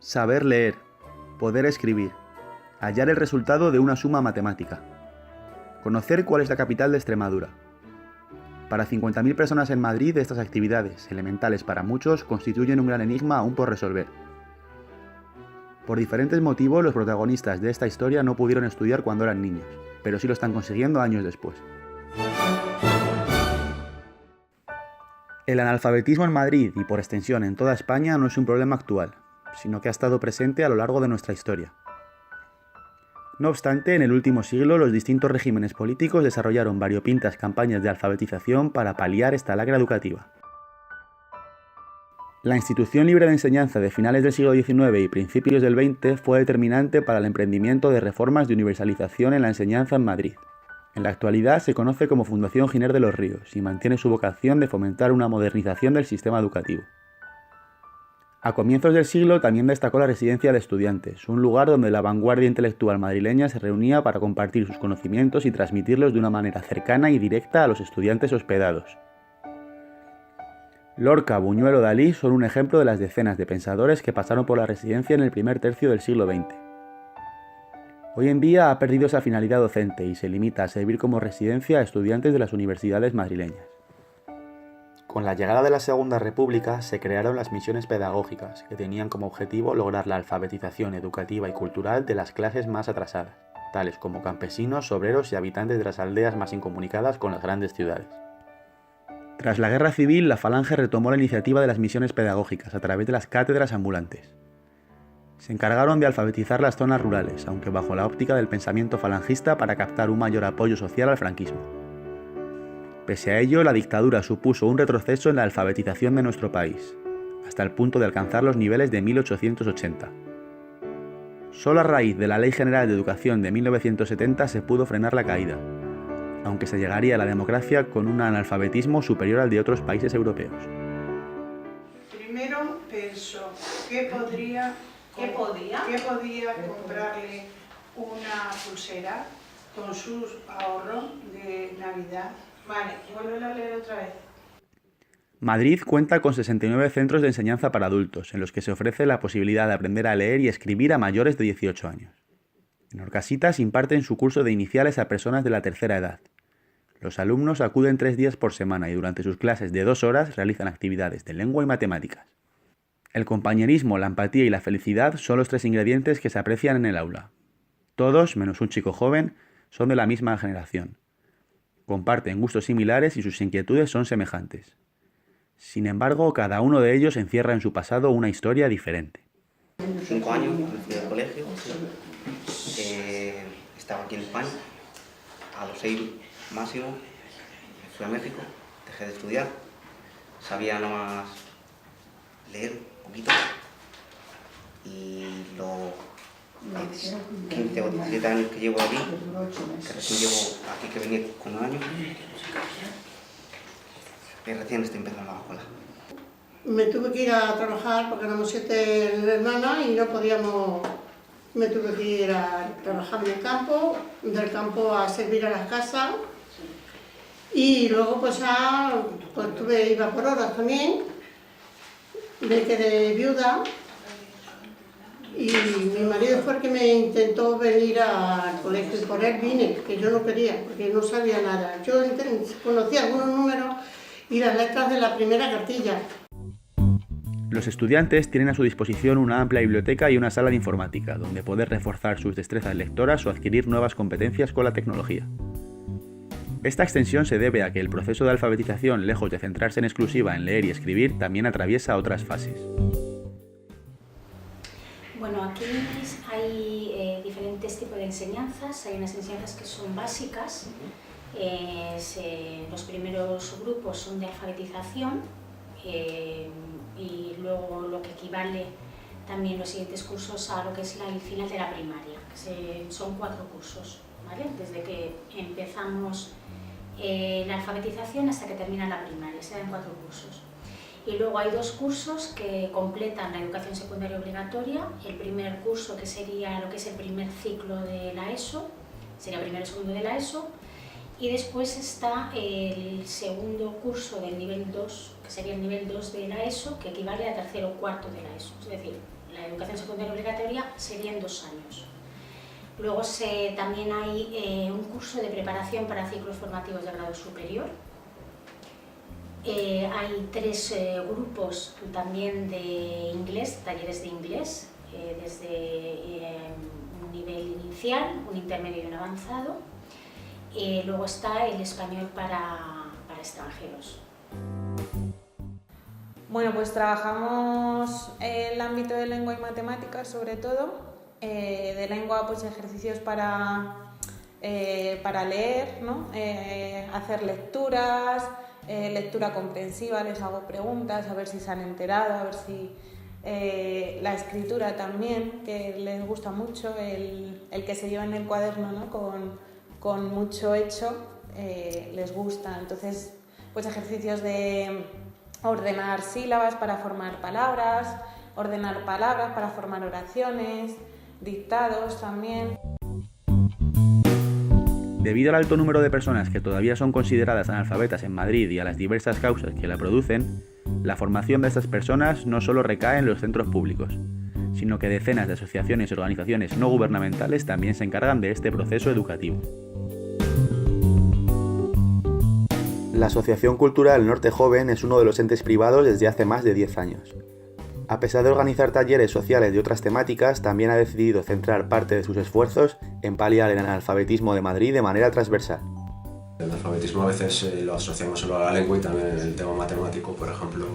Saber leer, poder escribir, hallar el resultado de una suma matemática, conocer cuál es la capital de Extremadura. Para 50.000 personas en Madrid, estas actividades, elementales para muchos, constituyen un gran enigma aún por resolver. Por diferentes motivos, los protagonistas de esta historia no pudieron estudiar cuando eran niños, pero sí lo están consiguiendo años después. El analfabetismo en Madrid y por extensión en toda España no es un problema actual, sino que ha estado presente a lo largo de nuestra historia. No obstante, en el último siglo los distintos regímenes políticos desarrollaron variopintas campañas de alfabetización para paliar esta lacra educativa. La institución libre de enseñanza de finales del siglo XIX y principios del XX fue determinante para el emprendimiento de reformas de universalización en la enseñanza en Madrid. En la actualidad se conoce como Fundación Giner de los Ríos y mantiene su vocación de fomentar una modernización del sistema educativo. A comienzos del siglo también destacó la Residencia de Estudiantes, un lugar donde la vanguardia intelectual madrileña se reunía para compartir sus conocimientos y transmitirlos de una manera cercana y directa a los estudiantes hospedados. Lorca, Buñuel o Dalí son un ejemplo de las decenas de pensadores que pasaron por la residencia en el primer tercio del siglo XX. Hoy en día ha perdido esa finalidad docente y se limita a servir como residencia a estudiantes de las universidades madrileñas. Con la llegada de la Segunda República se crearon las misiones pedagógicas, que tenían como objetivo lograr la alfabetización educativa y cultural de las clases más atrasadas, tales como campesinos, obreros y habitantes de las aldeas más incomunicadas con las grandes ciudades. Tras la Guerra Civil, la Falange retomó la iniciativa de las misiones pedagógicas a través de las cátedras ambulantes. Se encargaron de alfabetizar las zonas rurales, aunque bajo la óptica del pensamiento falangista para captar un mayor apoyo social al franquismo. Pese a ello, la dictadura supuso un retroceso en la alfabetización de nuestro país, hasta el punto de alcanzar los niveles de 1880. Solo a raíz de la Ley General de Educación de 1970 se pudo frenar la caída, aunque se llegaría a la democracia con un analfabetismo superior al de otros países europeos. Primero pensó que podía comprarle una pulsera con sus ahorros de Navidad. Vale, vuelve a leer otra vez. Madrid cuenta con 69 centros de enseñanza para adultos, en los que se ofrece la posibilidad de aprender a leer y escribir a mayores de 18 años. En Orcasitas imparten su curso de iniciales a personas de la tercera edad. Los alumnos acuden 3 días por semana y durante sus clases de 2 horas realizan actividades de lengua y matemáticas. El compañerismo, la empatía y la felicidad son los 3 ingredientes que se aprecian en el aula. Todos, menos un chico joven, son de la misma generación. Comparten gustos similares y sus inquietudes son semejantes. Sin embargo, cada uno de ellos encierra en su pasado una historia diferente. 5 años, me fui al colegio, estaba aquí en España, a los 6 máximo, me fui a México, dejé de estudiar, sabía nada más leer un poquito y los 15 o 17 años que llevo aquí, que recién llevo aquí, que venía con 1 año, y recién estoy empezando la escuela. Me tuve que ir a trabajar porque éramos 7 hermanas y no podíamos. Me tuve que ir a trabajar en el campo, del campo a servir a las casas y luego iba por horas también. Me quedé viuda y mi marido fue el que me intentó venir al colegio y por él vine, que yo no quería porque no sabía nada. Yo conocía algunos números y las letras de la primera cartilla. Los estudiantes tienen a su disposición una amplia biblioteca y una sala de informática, donde poder reforzar sus destrezas lectoras o adquirir nuevas competencias con la tecnología. Esta extensión se debe a que el proceso de alfabetización, lejos de centrarse en exclusiva en leer y escribir, también atraviesa otras fases. Bueno, aquí hay diferentes tipos de enseñanzas. Hay unas enseñanzas que son básicas. Los primeros grupos son de alfabetización y luego lo que equivale también los siguientes cursos a lo que es el final de la primaria, que son 4 cursos, ¿vale? Desde que empezamos la alfabetización hasta que termina la primaria, se dan 4 cursos. Y luego hay 2 cursos que completan la educación secundaria obligatoria. El primer curso, que sería lo que es el primer ciclo de la ESO, sería primero y segundo de la ESO, y después está el segundo curso del nivel 2, que sería el nivel 2 de la ESO, que equivale a tercero o cuarto de la ESO, es decir, la educación secundaria obligatoria serían 2 años. Luego también hay un curso de preparación para ciclos formativos de grado superior. Hay 3 grupos también de inglés, talleres de inglés, desde un nivel inicial, un intermedio y un avanzado. Luego está el español para extranjeros. Bueno, pues trabajamos el ámbito de lengua y matemáticas sobre todo. De lengua, pues ejercicios para leer, ¿no? Hacer lecturas, lectura comprensiva, les hago preguntas a ver si se han enterado, a ver si la escritura también, que les gusta mucho, el que se lleva en el cuaderno, ¿no? con mucho hecho, les gusta. Entonces, pues ejercicios de ordenar sílabas para formar palabras, ordenar palabras para formar oraciones, dictados también. Debido al alto número de personas que todavía son consideradas analfabetas en Madrid y a las diversas causas que la producen, la formación de estas personas no solo recae en los centros públicos, sino que decenas de asociaciones y organizaciones no gubernamentales también se encargan de este proceso educativo. La Asociación Cultural Norte Joven es uno de los entes privados desde hace más de 10 años. A pesar de organizar talleres sociales de otras temáticas, también ha decidido centrar parte de sus esfuerzos en paliar el analfabetismo de Madrid de manera transversal. El analfabetismo a veces lo asociamos solo a la lengua y también en el tema matemático, por ejemplo,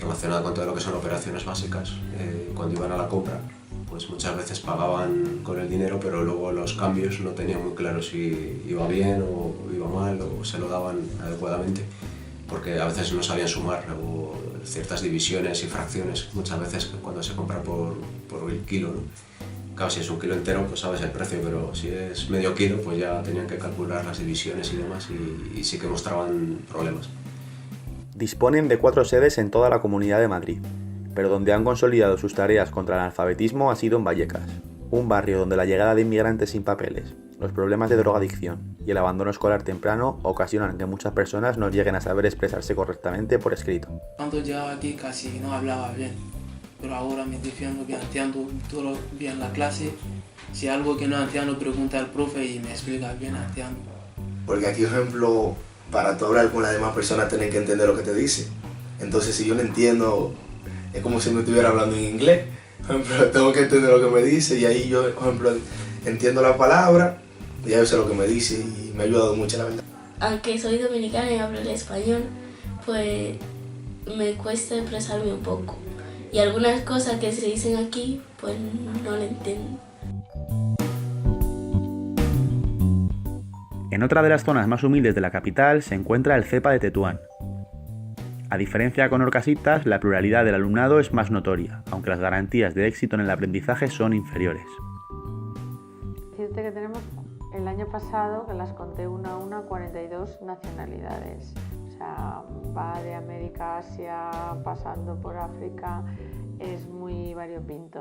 relacionado con todo lo que son operaciones básicas. Cuando iban a la compra, pues muchas veces pagaban con el dinero, pero luego los cambios no tenían muy claro si iba bien o iba mal o se lo daban adecuadamente, porque a veces no sabían sumar o ciertas divisiones y fracciones, muchas veces cuando se compra por el kilo, ¿no? Claro, si es un kilo entero, pues sabes el precio, pero si es medio kilo, pues ya tenían que calcular las divisiones y demás y sí que mostraban problemas. Disponen de 4 sedes en toda la Comunidad de Madrid, pero donde han consolidado sus tareas contra el analfabetismo ha sido en Vallecas, un barrio donde la llegada de inmigrantes sin papeles, los problemas de drogadicción y el abandono escolar temprano ocasionan que muchas personas no lleguen a saber expresarse correctamente por escrito. Cuando llegaba aquí casi no hablaba bien, pero ahora me defiendo bien, entiendo todo bien la clase. Si algo que no entiendo, pregunta al profe y me explica bien, entiendo. Porque aquí, por ejemplo, para tú hablar con las demás personas tienes que entender lo que te dice. Entonces, si yo no entiendo, es como si me estuviera hablando en inglés. Por ejemplo, tengo que entender lo que me dice y ahí yo, por ejemplo, entiendo la palabra y ya yo sé lo que me dice y me ha ayudado mucho, la verdad. Aunque soy dominicana y hablo el español, pues me cuesta expresarme un poco. Y algunas cosas que se dicen aquí, pues no lo entiendo. En otra de las zonas más humildes de la capital se encuentra el CEPA de Tetuán. A diferencia con Orcasitas, la pluralidad del alumnado es más notoria, aunque las garantías de éxito en el aprendizaje son inferiores. Decirte que tenemos el año pasado, que las conté una a una, 42 nacionalidades. O sea, va de América, Asia, pasando por África, es muy variopinto.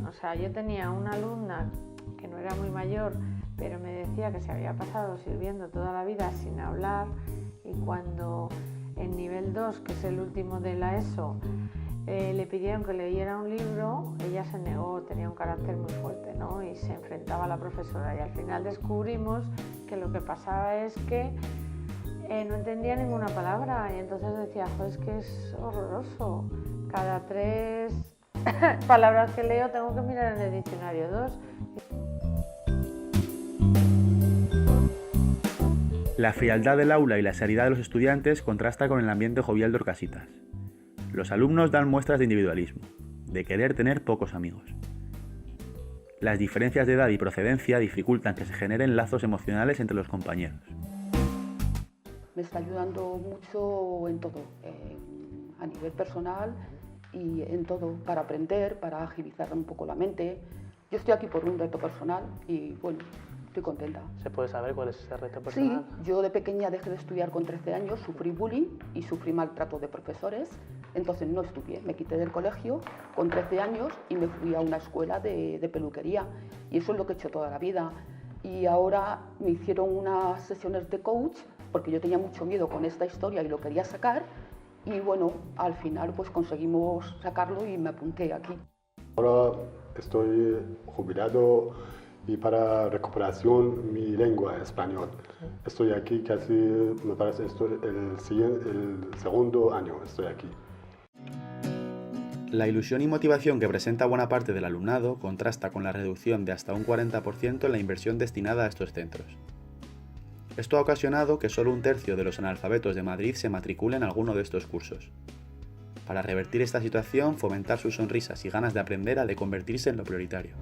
O sea, yo tenía una alumna que no era muy mayor, pero me decía que se había pasado sirviendo toda la vida sin hablar y cuando en nivel 2, que es el último de la ESO, le pidieron que leyera un libro, ella se negó, tenía un carácter muy fuerte, ¿no? Y se enfrentaba a la profesora y al final descubrimos que lo que pasaba es que no entendía ninguna palabra y entonces decía, es que es horroroso, cada 3 palabras que leo tengo que mirar en el diccionario 2. La frialdad del aula y la seriedad de los estudiantes contrasta con el ambiente jovial de Orcasitas. Los alumnos dan muestras de individualismo, de querer tener pocos amigos. Las diferencias de edad y procedencia dificultan que se generen lazos emocionales entre los compañeros. Me está ayudando mucho en todo, a nivel personal y en todo, para aprender, para agilizar un poco la mente. Yo estoy aquí por un reto personal y bueno, estoy contenta. ¿Se puede saber cuál es ese reto personal? Sí, yo de pequeña dejé de estudiar con 13 años, sufrí bullying y sufrí maltrato de profesores, entonces no estudié, me quité del colegio con 13 años y me fui a una escuela de peluquería y eso es lo que he hecho toda la vida. Y ahora me hicieron unas sesiones de coach porque yo tenía mucho miedo con esta historia y lo quería sacar y bueno, al final pues conseguimos sacarlo y me apunté aquí. Ahora estoy jubilado y para recuperación mi lengua español. Estoy aquí casi, me parece, el segundo año estoy aquí. La ilusión y motivación que presenta buena parte del alumnado contrasta con la reducción de hasta un 40% en la inversión destinada a estos centros. Esto ha ocasionado que solo un tercio de los analfabetos de Madrid se matriculen en alguno de estos cursos. Para revertir esta situación, fomentar sus sonrisas y ganas de aprender ha de convertirse en lo prioritario.